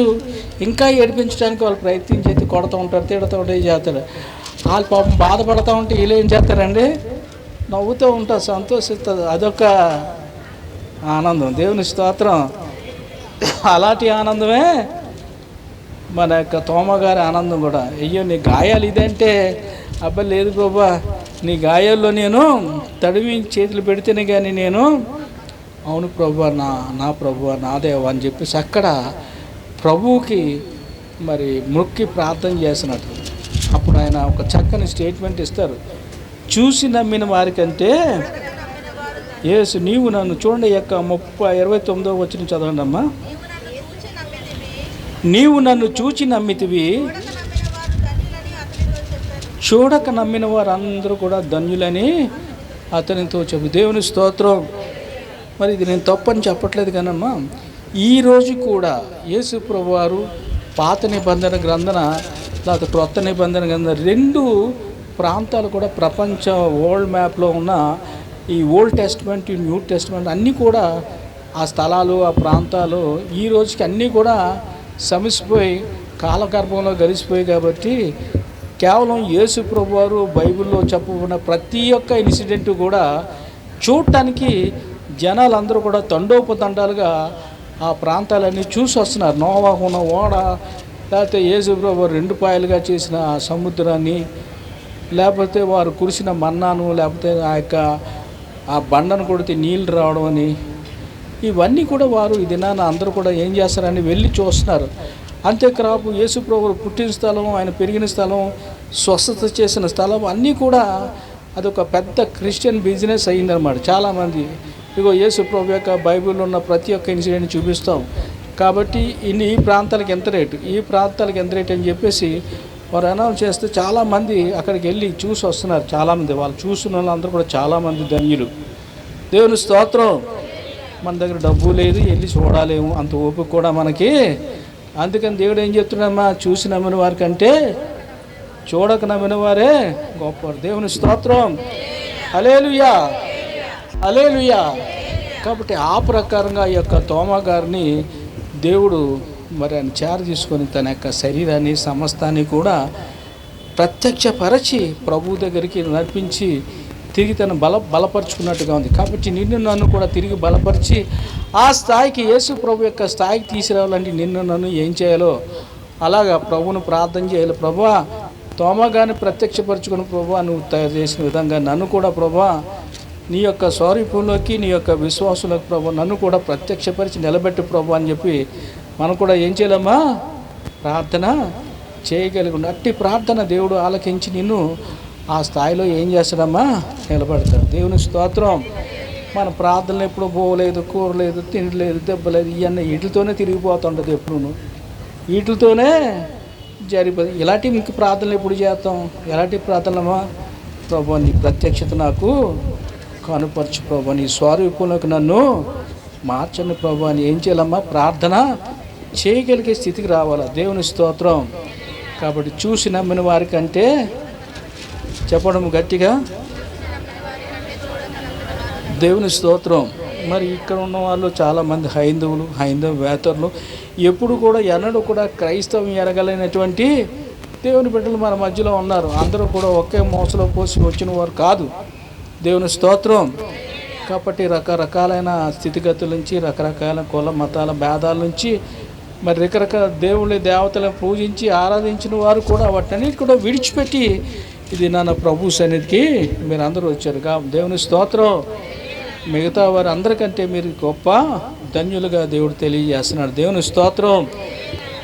ఇంకా ఏడిపించడానికి వాళ్ళు ప్రయత్నించేది కొడుతూ ఉంటారు, తిడుతూ ఉంటారు, చేస్తారు. వాళ్ళు పాపం బాధపడుతూ ఉంటే వీళ్ళు ఏం చేస్తారండి? నవ్వుతూ ఉంటారు, సంతోషిస్తారు. అదొక ఆనందం. దేవుని స్తోత్రం. అలాంటి ఆనందమే మన యొక్క తోమగారి ఆనందం కూడా. అయ్యో నీ గాయాలు ఇదంటే, అబ్బాయి లేదు బాబా, నీ గాయాల్లో నేను తడివి చేతులు పెడితేనే కానీ నేను అవును ప్రభు నా ప్రభు నా దేవ అని చెప్పేసి అక్కడ ప్రభువుకి మరి మొక్కి ప్రార్థన చేసినట్టు. అప్పుడు ఆయన ఒక చక్కని స్టేట్మెంట్ ఇస్తారు. చూసి నమ్మిన వారికంటే యేసు నీవు నన్ను చూడండి యొక్క 29వ వచనం చదవండి అమ్మా. నీవు నన్ను చూచి నమ్మితివి, చూడక నమ్మిన వారందరూ కూడా ధన్యులని అతనితో చెప్పు. దేవుని స్తోత్రం. మరి ఇది నేను తప్పని చెప్పట్లేదు కానమ్మా, ఈరోజు కూడా యేసు ప్రభువారు పాత నిబంధన గ్రంథన లేకపోతే క్రొత్త నిబంధన గ్రంథన 2 ప్రాంతాలు కూడా ప్రపంచ వరల్డ్ మ్యాప్లో ఉన్న ఈ ఓల్డ్ టెస్ట్మెంట్, ఈ న్యూ టెస్ట్మెంట్ అన్నీ కూడా ఆ స్థలాలు ఆ ప్రాంతాలు ఈ రోజుకి అన్నీ కూడా సమిసిపోయి కాలగర్భంలో గడిచిపోయి. కాబట్టి కేవలం యేసు ప్రభువారు బైబిల్లో చెప్పబడిన ప్రతి ఒక్క ఇన్సిడెంట్ కూడా చూడటానికి జనాలందరూ కూడా తండోపతండాలుగా ఆ ప్రాంతాలన్నీ చూసి వస్తున్నారు. నోవాహున ఓడ, లేకపోతే యేసు ప్రభువారు 2 పాయలుగా చేసిన సముద్రాన్ని, లేకపోతే వారు కురిసిన మన్నాను, లేకపోతే ఆ బండను కొడితే నీళ్ళు రావడం అని, ఇవన్నీ కూడా వారు ఈ దినాన అందరూ కూడా ఏం చేస్తారని వెళ్ళి చూస్తున్నారు. అంతేకాదు యేసు ప్రభువు పుట్టిన స్థలం, ఆయన పెరిగిన స్థలం, స్వస్థత చేసిన స్థలం అన్నీ కూడా అదొక పెద్ద క్రిస్టియన్ బిజినెస్ అయ్యిందన్నమాట. చాలామంది ఇగో యేసు ప్రభు యొక్క బైబిల్లో ఉన్న ప్రతి ఒక్క ఇన్సిడెంట్ చూపిస్తాం. కాబట్టి ఈ ప్రాంతాలకు ఎంత రేటు, ఈ ప్రాంతాలకు ఎంత రేటు అని చెప్పేసి వారు అనౌన్స్ చేస్తే చాలామంది అక్కడికి వెళ్ళి చూసి వస్తున్నారు. చాలామంది వాళ్ళు చూసిన వాళ్ళందరూ కూడా చాలామంది ధన్యులు. దేవుని స్తోత్రం. మన దగ్గర డబ్బు లేదు, వెళ్ళి చూడాలేము, అంత ఓపిక కూడా మనకి అందుకని దేవుడు ఏం చెప్తున్నాడమ్మా, చూసి నమ్మిన వారి కంటే చూడక నమ్మిన వారే గొప్పవారు. దేవుని స్తోత్రం. హల్లెలూయా, హల్లెలూయా. కాబట్టి ఆ ప్రకారంగా ఈ యొక్క తోమా గారిని దేవుడు మరి ఆయన చేర తీసుకొని తన యొక్క శరీరాన్ని సమస్తాన్ని కూడా ప్రత్యక్షపరచి ప్రభు దగ్గరికి నడిపించి తిరిగి తను బలపరుచుకున్నట్టుగా ఉంది. కాబట్టి నిన్ను నన్ను కూడా తిరిగి బలపరిచి ఆ స్థాయికి, యేసు ప్రభు యొక్క స్థాయికి తీసుకురావాలంటే నిన్ను నన్ను ఏం చేయాలో అలాగా ప్రభువును ప్రార్థన చేయాలి. ప్రభువా, తోమా గారిని ప్రత్యక్షపరచుకుని ప్రభువా నువ్వు తయారు చేసిన విధంగా నన్ను కూడా ప్రభువా నీ యొక్క స్వరూపంలోకి, నీ యొక్క విశ్వాసులకు ప్రభు నన్ను కూడా ప్రత్యక్షపరిచి నిలబెట్టు ప్రభు అని చెప్పి మనం కూడా ఏం చేయాలమ్మా, ప్రార్థన చేయగలిగి అట్టి ప్రార్థన దేవుడు ఆలకించి నిన్ను ఆ స్థాయిలో ఏం చేస్తాడమ్మా, నిలబడతాడు. దేవుని స్తోత్రం. మన ప్రార్థనలు ఎప్పుడు పోలేదు, కూరలేదు, తిండిలేదు, దెబ్బలేదు, ఇవన్నీ వీటితోనే తిరిగిపోతుంటుంది. ఎప్పుడు వీటితోనే జరిగిపోతుంది. ఇలాంటి మీకు ప్రార్థనలు ఎప్పుడు చేస్తాం? ఎలాంటి ప్రార్థనలమ్మా? ప్రభు నీ ప్రత్యక్షత నాకు కనుపరచు ప్రభు, నీ స్వరూపంలోకి నన్ను మార్చండి ప్రభు అని ఏం చేయాలమ్మా, ప్రార్థన చేయగలిగే స్థితికి రావాలా. దేవుని స్తోత్రం. కాబట్టి చూసి నమ్మిన వారికంటే చెప్పడం గట్టిగా, దేవుని స్తోత్రం. మరి ఇక్కడ ఉన్న వాళ్ళు చాలామంది హైందవేతరులు ఎప్పుడు కూడా ఎన్నడూ కూడా క్రైస్తవం ఎరగలేనటువంటి దేవుని బిడ్డలు మన మధ్యలో ఉన్నారు. అందరూ కూడా ఒకే మోసలో పోసి వచ్చిన వారు కాదు. దేవుని స్తోత్రం. కాబట్టి రకరకాలైన స్థితిగతుల నుంచి, రకరకాల కుల మతాల భేదాల నుంచి, మరి రకరకాల దేవుళ్ళ దేవతలను పూజించి ఆరాధించిన వారు కూడా వాటిని కూడా విడిచిపెట్టి ఇది నా ప్రభు సన్నిధికి మీరు అందరూ వచ్చారు. దేవుని స్తోత్రం. మిగతా వారు అందరికంటే మీరు గొప్ప ధన్యులుగా దేవుడు తెలియజేస్తున్నాడు. దేవుని స్తోత్రం.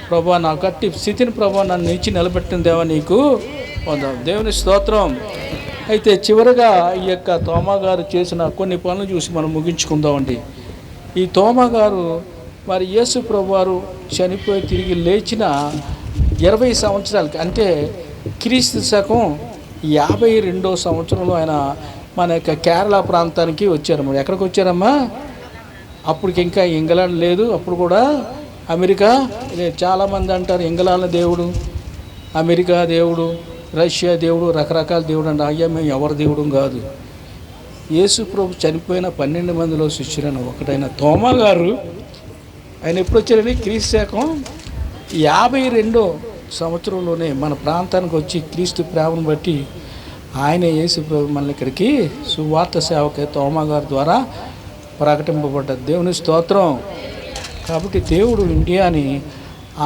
ప్రభా, నా గట్టి స్థితిని ప్రభా నన్ను నిలిచి నిలబెట్టిన దేవా నీకు పొందాం. దేవుని స్తోత్రం. అయితే చివరగా ఈ యొక్క తోమా గారు చేసిన కొన్ని పనులు చూసి మనం ముగించుకుందామండి. ఈ తోమా గారు మరి యేసు ప్రభు వారు చనిపోయి తిరిగి లేచిన 20 సంవత్సరాలకి, అంటే క్రీస్తు శకం 52వ సంవత్సరంలో ఆయన మన యొక్క కేరళ ప్రాంతానికి వచ్చారమ్మా. ఎక్కడికి వచ్చారమ్మా? అప్పటికి ఇంకా ఇంగ్లాండ్ లేదు, అప్పుడు కూడా అమెరికా లేదు. చాలామంది అంటారు ఇంగ్లాండ్ దేవుడు, అమెరికా దేవుడు, రష్యా దేవుడు, రకరకాల దేవుడు అంటే అయ్యా మేము ఎవరి దేవుడు కాదు. యేసు ప్రభు చనిపోయిన 12 మందిలో శిష్యులైన ఒకటైన తోమా గారు ఆయన ఎప్పుడు వచ్చారని క్రీస్తు శకం 52వ సంవత్సరంలోనే మన ప్రాంతానికి వచ్చి క్రీస్తు ప్రేమను బట్టి ఆయన యేసు ప్రభు మన ఇక్కడికి సువార్త సేవకే తోమా గారి ద్వారా ప్రకటింపబడ్డది. దేవుని స్తోత్రం. కాబట్టి దేవుడు ఇండియాని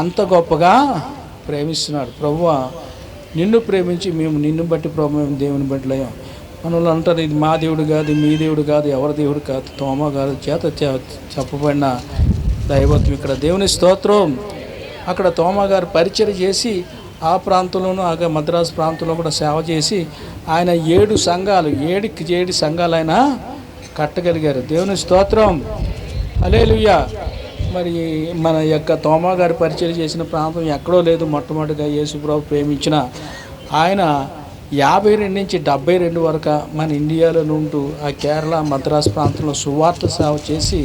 అంత గొప్పగా ప్రేమిస్తున్నాడు. ప్రభువా, నిన్ను ప్రేమించి మేము నిన్ను బట్టి ప్రభు మేము దేవుని బట్టిలయ్యాం. మనల్ని అంటారు ఇది మా దేవుడు కాదు, మీ దేవుడు కాదు, ఎవరి దేవుడు కాదు. తోమా గారి చేత చెప్పబడిన దైవత్వం ఇక్కడ. దేవుని స్తోత్రం. అక్కడ తోమా గారు పరిచయం చేసి ఆ ప్రాంతంలోనూ మద్రాసు ప్రాంతంలో కూడా సేవ చేసి ఆయన 7 సంఘాలు 7 సంఘాలు ఆయన కట్టగలిగారు. దేవుని స్తోత్రం. హల్లెలూయా. మరి మన యొక్క తోమా గారి పరిచయం చేసిన ప్రాంతం ఎక్కడో లేదు. మొట్టమొదటిగా యేసుప్రభు ప్రేమించిన ఆయన 52 నుంచి 72 వరకు మన ఇండియాలో ఉంటూ ఆ కేరళ మద్రాసు ప్రాంతంలో సువార్త సేవ చేసి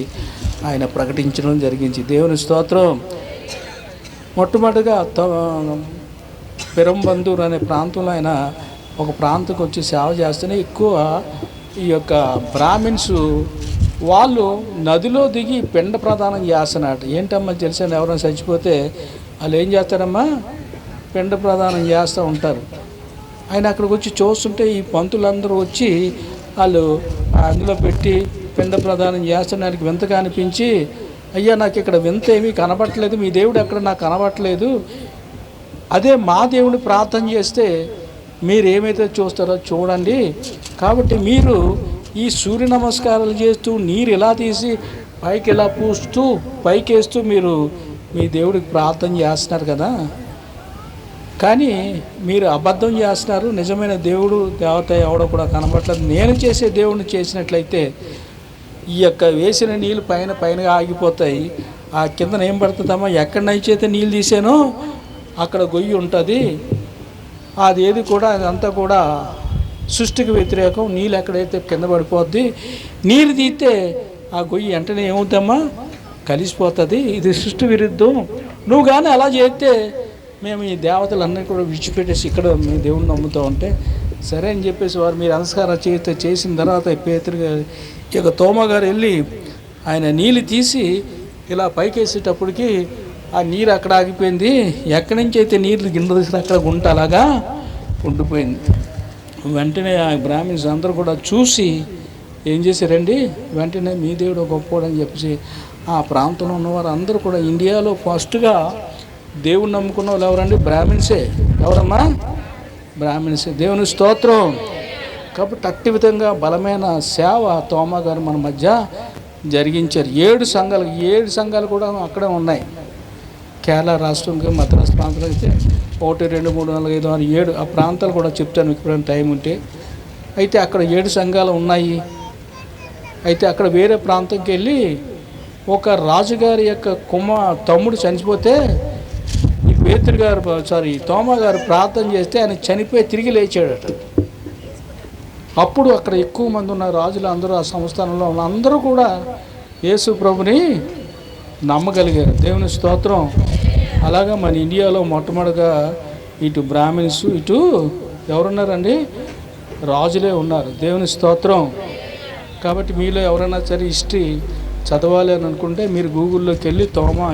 ఆయన ప్రకటించడం జరిగింది. దేవుని స్తోత్రం. మొట్టమొదటిగా పెరంబందూర్ అనే ప్రాంతంలో ఆయన ఒక ప్రాంతంకి వచ్చి సేవ చేస్తేనే ఎక్కువ ఈ యొక్క బ్రాహ్మిన్స్ వాళ్ళు నదిలో దిగి పిండ ప్రదానం చేస్తున్నారు. ఏంటమ్మా తెలిసాను, ఎవరైనా చచ్చిపోతే వాళ్ళు ఏం చేస్తారమ్మా, పిండ ప్రదానం చేస్తూ ఉంటారు. ఆయన అక్కడికి వచ్చి చూస్తుంటే ఈ పంతులందరూ వచ్చి వాళ్ళు అందులో పెట్టి పిండ ప్రదానం చేస్తున్నారు. వింతగా అనిపించి, అయ్యా నాకు ఇక్కడ వింత ఏమీ కనబట్టలేదు, మీ దేవుడు ఎక్కడ నాకు కనబట్టలేదు, అదే మా దేవుడిని ప్రార్థన చేస్తే మీరు ఏమైతే చూస్తారో చూడండి. కాబట్టి మీరు ఈ సూర్య నమస్కారాలు చేస్తూ నీరు ఇలా తీసి పైకి ఇలా పూస్తూ పైకేస్తూ మీరు మీ దేవుడికి ప్రార్థన చేస్తున్నారు కదా, కానీ మీరు అబద్ధం చేస్తున్నారు. నిజమైన దేవుడు దేవత ఎవడో కూడా కనబడట్లేదు. నేను చేసే దేవుడిని చేసినట్లయితే ఈ యొక్క వేసిన నీళ్ళు పైన ఆగిపోతాయి. ఆ కిందన ఏం పడుతుందమ్మా, ఎక్కడనైతే నీళ్ళు తీసానో అక్కడ గొయ్యి ఉంటుంది. అది ఏది కూడా అదంతా కూడా సృష్టికి వ్యతిరేకం. నీళ్ళు ఎక్కడైతే కింద పడిపోద్ది, నీరు తీస్తే ఆ గొయ్యి వెంటనే ఏమవుతామా, కలిసిపోతుంది. ఇది సృష్టి విరుద్ధం, నువ్వు కానీ అలా చేస్తే మేము ఈ దేవతలన్నీ కూడా విడిచిపెట్టేసి ఇక్కడ మీ దేవుణ్ణి నమ్ముతూ ఉంటే సరే అని చెప్పేసి వారు మీరు నమస్కారం చేసిన తర్వాత పేతురు గారు ఇక తోమ గారు వెళ్ళి ఆయన నీళ్ళు తీసి ఇలా పైకేసేటప్పటికి ఆ నీరు అక్కడ ఆగిపోయింది. ఎక్కడి నుంచి అయితే నీళ్ళు గిన్నె తీసిన అక్కడ గుంట అలాగా ఉండిపోయింది. వెంటనే ఆ బ్రాహ్మిన్స్ అందరూ కూడా చూసి ఏం చేశారండి, వెంటనే మీ దేవుడు గొప్పవాడు అని చెప్పేసి ఆ ప్రాంతంలో ఉన్నవారు అందరూ కూడా ఇండియాలో ఫస్ట్గా దేవుని నమ్ముకున్న వాళ్ళు ఎవరండి? బ్రాహ్మిన్సే. ఎవరమ్మా? బ్రాహ్మిన్సే. దేవుని స్తోత్రం. కాబట్టి అట్టి విధంగా బలమైన సేవ తోమా గారు మన మధ్య జరిగించారు. 7 సంఘాలు కూడా అక్కడే ఉన్నాయి. కేరళ రాష్ట్రంకి మద్రాసు ప్రాంతంలో అయితే 1, 2, 3, 4, 5, 6, 7 ఆ ప్రాంతాలు కూడా చెప్తాను మీకు ఎప్పుడైనా టైం ఉంటే. అయితే అక్కడ 7 సంఘాలు ఉన్నాయి. అయితే అక్కడ వేరే ప్రాంతంకి వెళ్ళి ఒక రాజుగారి యొక్క తమ్ముడు చనిపోతే ఈ పేతురు గారు తోమా గారు ప్రార్థన చేస్తే ఆయన చనిపోయి తిరిగి లేచాడట. అప్పుడు అక్కడ ఎక్కువ మంది ఉన్న రాజులు అందరూ ఆ సంస్థానంలో ఉన్న అందరూ కూడా యేసు ప్రభుని నమ్మగలిగారు. దేవుని స్తోత్రం. అలాగా మన ఇండియాలో మొట్టమొదటిగా ఇటు బ్రాహ్మిన్స్ ఇటు ఎవరున్నారండి? రాజులే ఉన్నారు. దేవుని స్తోత్రం. కాబట్టి మీలో ఎవరైనా సరే హిస్టరీ చదవాలి అని అనుకుంటే మీరు గూగుల్లోకి వెళ్ళి తోమా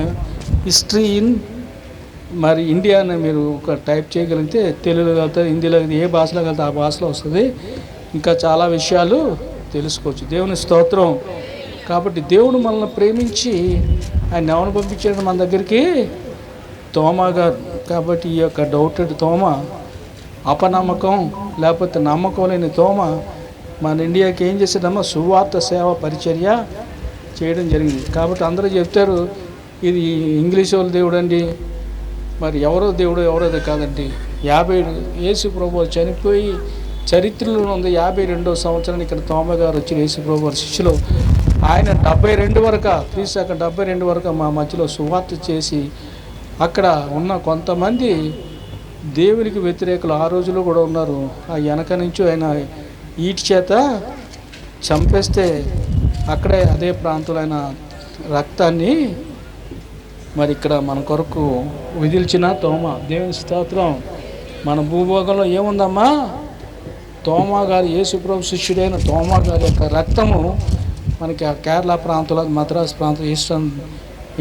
హిస్టరీ ఇన్ మరి ఇండియా అని మీరు ఒక టైప్ చేయగలిగితే తెలుగులో వెళ్తారు, హిందీలో ఏ భాషలో వెళ్తే ఆ భాషలో వస్తుంది. ఇంకా చాలా విషయాలు తెలుసుకోవచ్చు. దేవుని స్తోత్రం. కాబట్టి దేవుడు మనల్ని ప్రేమించి ఆయన ఎవరిని పంపించాడు మన దగ్గరికి? తోమా గారు. కాబట్టి ఈ యొక్క డౌటెడ్ తోమా, అపనమ్మకం లేకపోతే నమ్మకం లేని తోమా మన ఇండియాకి ఏం చేసేదమ్మా? సువార్త సేవ పరిచర్య చేయడం జరిగింది. కాబట్టి అందరూ చెప్తారు ఇది ఇంగ్లీష్ వాళ్ళ దేవుడు అండి, మరి ఎవరో దేవుడు ఎవరోది కాదండి. యేసు ప్రభు చనిపోయి చరిత్రలో ఉంది 52వ సంవత్సరాన్ని ఇక్కడ తోమా గారు వచ్చి యేసు ప్రభు వారి శిష్యులు ఆయన 72 వరకు 72 వరకు మా మధ్యలో సువార్త చేసి అక్కడ ఉన్న కొంతమంది దేవునికి వ్యతిరేకులు ఆ రోజులో కూడా ఉన్నారు. ఆ వెనక నుంచి ఆయన ఈటి చేత చంపేస్తే అక్కడే అదే ప్రాంతంలో ఆయన రక్తాన్ని మరి ఇక్కడ మన కొరకు విధిల్చిన తోమా. దేవుని స్తోత్రం. మన భూభాగంలో ఏముందమ్మా? తోమా గారు యేసుప్రభు శిష్యుడైన తోమా గారి యొక్క రక్తము మనకి ఆ కేరళ ప్రాంతంలో మద్రాసు ప్రాంతం ఈస్టర్న్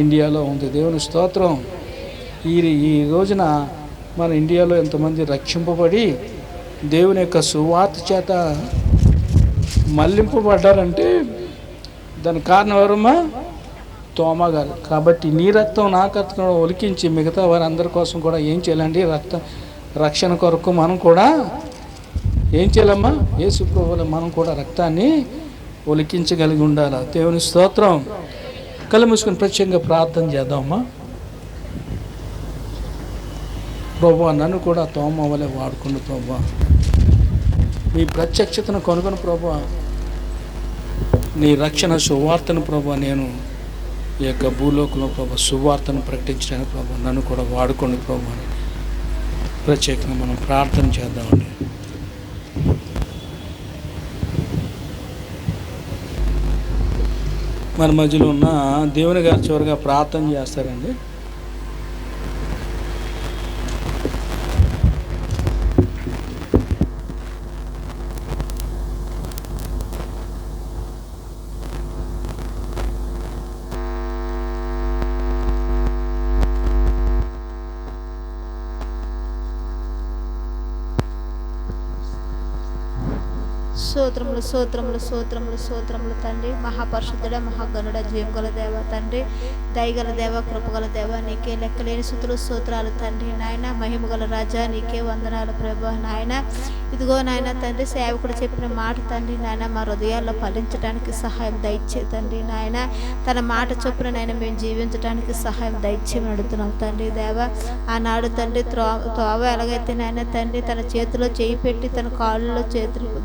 ఇండియాలో ఉంది. దేవుని స్తోత్రం. ఈ రోజున మన ఇండియాలో ఎంతమంది రక్షింపబడి దేవుని యొక్క సువార్త చేత మళ్లింపబడ్డారంటే దానికి కారణం ఎవరమ్మా? తోమా గారు. కాబట్టి నీ రక్తం నా రక్తం ఒలికించి మిగతా వారందరి కోసం కూడా ఏం చేయాలండి? రక్షణ కొరకు మనం కూడా ఏం చేయాలమ్మా? యేసు ప్రభువులో మనం కూడా రక్తాన్ని ఒలికించగలిగి ఉండాలి. దేవుని స్తోత్రం. కళ్ళు మూసుకొని ప్రత్యేకంగా ప్రార్థన చేద్దామమ్మా. ప్రభువా, నన్ను కూడా తోమా వలె వాడుకుండు ప్రభువా. నీ ప్రత్యక్షతను కనుగొని ప్రభువా, నీ రక్షణ సువార్తను ప్రభువా నేను ఈ యొక్క భూలోకంలో ప్రభు సువార్తను ప్రకటించడానికి ప్రభు నన్ను కూడా వాడుకోండి ప్రభు అని ప్రత్యేకంగా మనం ప్రార్థన చేద్దామండి. మన మధ్యలో ఉన్న దేవుని గారి చివరిగా ప్రార్థన చేస్తారండి. స్తోత్రములు స్తోత్రములు స్తోత్రములు స్తోత్రములు తండ్రి, మహాపరిశుద్ధుడ మహాగణుడ జీవంగల దేవ తండ్రి, దయగల దేవ కృపగల దేవ, నీకే లెక్కలేని స్తుతులు స్తోత్రాలు తండ్రి. నాయన మహిమగల రాజా నీకే వందనాలు ప్రభా. నాయన ఇదిగో నాయన తండ్రి, సేవకుడు చెప్పిన మాట తండ్రి నాయన మా హృదయాల్లో ఫలించడానికి సహాయం దయచే తండ్రి. నాయన తన మాట చొప్పున నాయన మేము జీవించడానికి సహాయం దయచేయమని అడుగుతున్నాం తండ్రి. దేవ ఆనాడు తండ్రి తోవ ఎలాగైతే నాయన తండ్రి తన చేతిలో చేయి పెట్టి తన కాళ్ళలో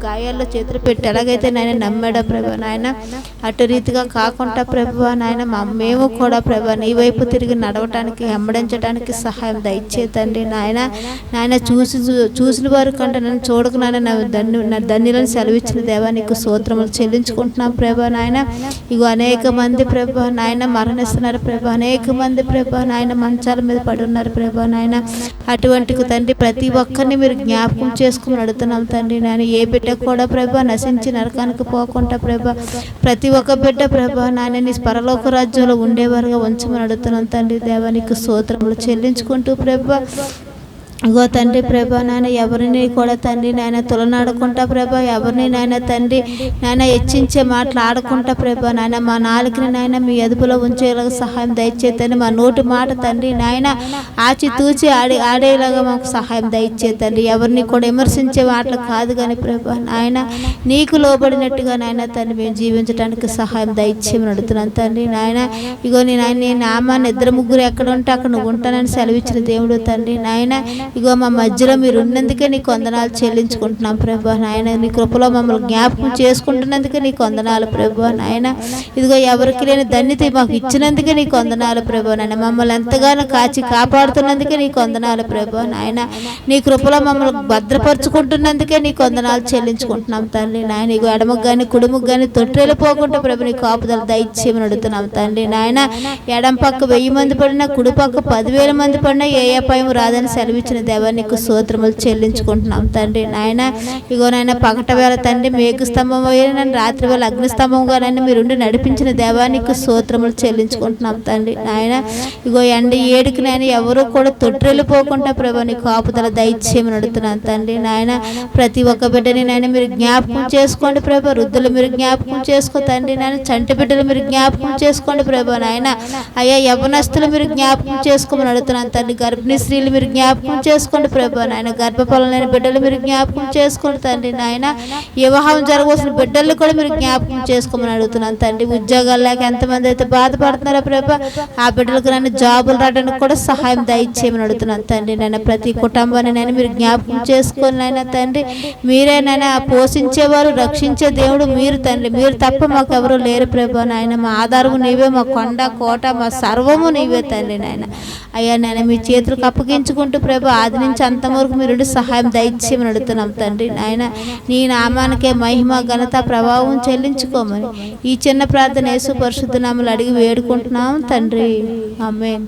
గాయాల్లో చేతులు పేతురు పెట్టి ఎలాగైతే నాయన నమ్మాడో ప్రభా నాయన అటు రీతిగా కాకుండా ప్రభా నాయన మేము కూడా ప్రభా నీ వైపు తిరిగి నడవటానికి వెంబడించడానికి సహాయం దయచేతండి నాయన. నాయన చూసిన వారు కంటే నన్ను చూడక నాయన నా ధన్యులను సెలవిచ్చిన దేవా నీకు స్తోత్రములు చెల్లించుకుంటున్నాం ప్రభా నాయన. ఇగో అనేక మంది ప్రభా నాయన మరణిస్తున్నారు ప్రభా, అనేక మంది ప్రభా నాయన మంచాల మీద పడి ఉన్నారు ప్రభా నాయన. అటువంటి తండ్రి ప్రతి ఒక్కరిని మీరు జ్ఞాపకం చేసుకుని అడుగుతున్నాం తండ్రి నాయన. ఏ బిడ్డ కూడా ప్రభా నశించి నరకానికి పోకుండా ప్రభా ప్రతి ఒక్క బిడ్డ ప్రభా నాయన నీ పరలోక రాజ్యంలో ఉండేవారుగా ఉంచమని అడుగుతున్నాం తండ్రి దేవా నీకు స్తోత్రములు చెల్లించుకుంటూ ప్రభా ఇగో తండ్రి ప్రభా నాయన ఎవరిని కూడా తండ్రి నాయన తులనాడుకుంటా ప్రభా, ఎవరిని నాయన తండ్రి నాయన హెచ్చించే మాటలు ఆడుకుంటా ప్రభా నాయన మా నాలుకని నాయన మీ అదుపులో ఉంచేలాగా సహాయం దయచేతండి. మా నోటి మాట తండ్రి నాయన ఆచితూచి ఆడేలాగా మాకు సహాయం దయచేతండి. ఎవరిని కూడా విమర్శించే మాటలు కాదు కానీ ప్రభా నాయన నీకు లోబడినట్టుగా నాయన తండ్రి మేము జీవించడానికి సహాయం దయచేయమని అడుగుతున్నాను తండ్రి నాయన. ఇగో నీ నాయన నీ నామాన్ని ఇద్దరు ముగ్గురు ఎక్కడ ఉంటే అక్కడ నువ్వు ఉంటానని సెలవిచ్చిన దేవుడు తండ్రి నాయన. ఇగో మా మధ్యలో మీరు ఉన్నందుకే నీకు వందనాలు చెల్లించుకుంటున్నాం ప్రభా నాయన. నీ కృపలో మమ్మల్ని జ్ఞాపకం చేసుకుంటున్నందుకే నీకు వందనాలు ప్రభా నాయన. ఇదిగో ఎవరికి లేని ధన్యత మాకు ఇచ్చినందుకే నీకు వందనాలు ప్రభా నాయన. మమ్మల్ని ఎంతగానో కాచి కాపాడుతున్నందుకే నీకు వందనాలు ప్రభా నాయన. నీ కృపలో మమ్మల్ని భద్రపరుచుకుంటున్నందుకే నీకు వందనాలు చెల్లించుకుంటున్నాం తండ్రి నాయన. ఇగో ఎడమకు కానీ కుడుముకు కానీ తొట్టిల్లిపోకుండా ప్రభు నీ కాపుదల దయచేయమని అడుగుతున్నాం తండ్రి నాయన. ఎడం పక్క 1000 మంది పడినా కుడి పక్క 10,000 మంది పడినా ఏ అపాయం రాదని సెలవిచ్చిన దేవా నీకు స్తోత్రములు చెల్లించుకుంటున్నాం తండ్రి నాయన. ఇగో నాయన పగట వేళ తండ్రి మేఘ స్తంభం అయినా రాత్రి వేళ అగ్నిస్తంభంగానైనా మీరుండి నడిపించిన దేవా నీకు స్తోత్రములు చెల్లించుకుంటున్నాం తండ్రి నాయన. ఇగో ఎండ ఏడుకి నాయన ఎవరు కూడా తొట్టిల్లిపోకుండా ప్రభా నీ కాపుదల దయచేయమని అడుగుతున్నాను తండ్రి నాయన. ప్రతి ఒక్క బిడ్డని నాయన మీరు జ్ఞాపకం చేసుకోండి ప్రభా. వృద్ధులు మీరు జ్ఞాపకం చేసుకో తండ్రి నాయన. చంటి బిడ్డలు మీరు జ్ఞాపకం చేసుకోండి ప్రభా నాయన. అయ్యా యవ్వనస్తులు మీరు జ్ఞాపకం చేసుకోమని అడుగుతున్నాను తండ్రి. గర్భిణీ స్త్రీలు మీరు జ్ఞాపకం చేసుకోండి ప్రభా నాయన. గర్భఫలం లేని బిడ్డలు మీరు జ్ఞాపకం చేసుకోండి తండ్రి నాయన. వివాహం జరగవలసిన బిడ్డలు కూడా మీరు జ్ఞాపకం చేసుకోమని అడుగుతున్నాను తండ్రి. ఉద్యోగాలు లేక ఎంతమంది అయితే బాధపడుతున్నారో ప్రభా ఆ బిడ్డలకు నన్ను జాబులు రావడానికి కూడా సహాయం దయచేయమని అడుగుతున్నాను తండ్రి నాయన. ప్రతి కుటుంబాన్ని నేను మీరు జ్ఞాపకం చేసుకొని నాయన తండ్రి. మీరేనైనా పోషించేవారు రక్షించే దేవుడు మీరు తండ్రి. మీరు తప్ప మాకు ఎవరు లేరు ప్రభా నాయన. మా ఆధారము నీవే, మా కొండ కోట మా సర్వము నీవే తండ్రి నాయన. అయ్యా నాయన మీ చేతులకు అప్పగించుకుంటూ ప్రభా ఆది నుంచి అంతం వరకు మీరు సహాయం దయచేయమని అడుగుతున్నాం తండ్రి నాయన. నీ నామానికే మహిమ ఘనత ప్రభావం చెల్లించుకోమని ఈ చిన్న ప్రార్థన యేసు పరిశుద్ధ నామములో అడిగి వేడుకుంటున్నాం తండ్రి. ఆమేన్.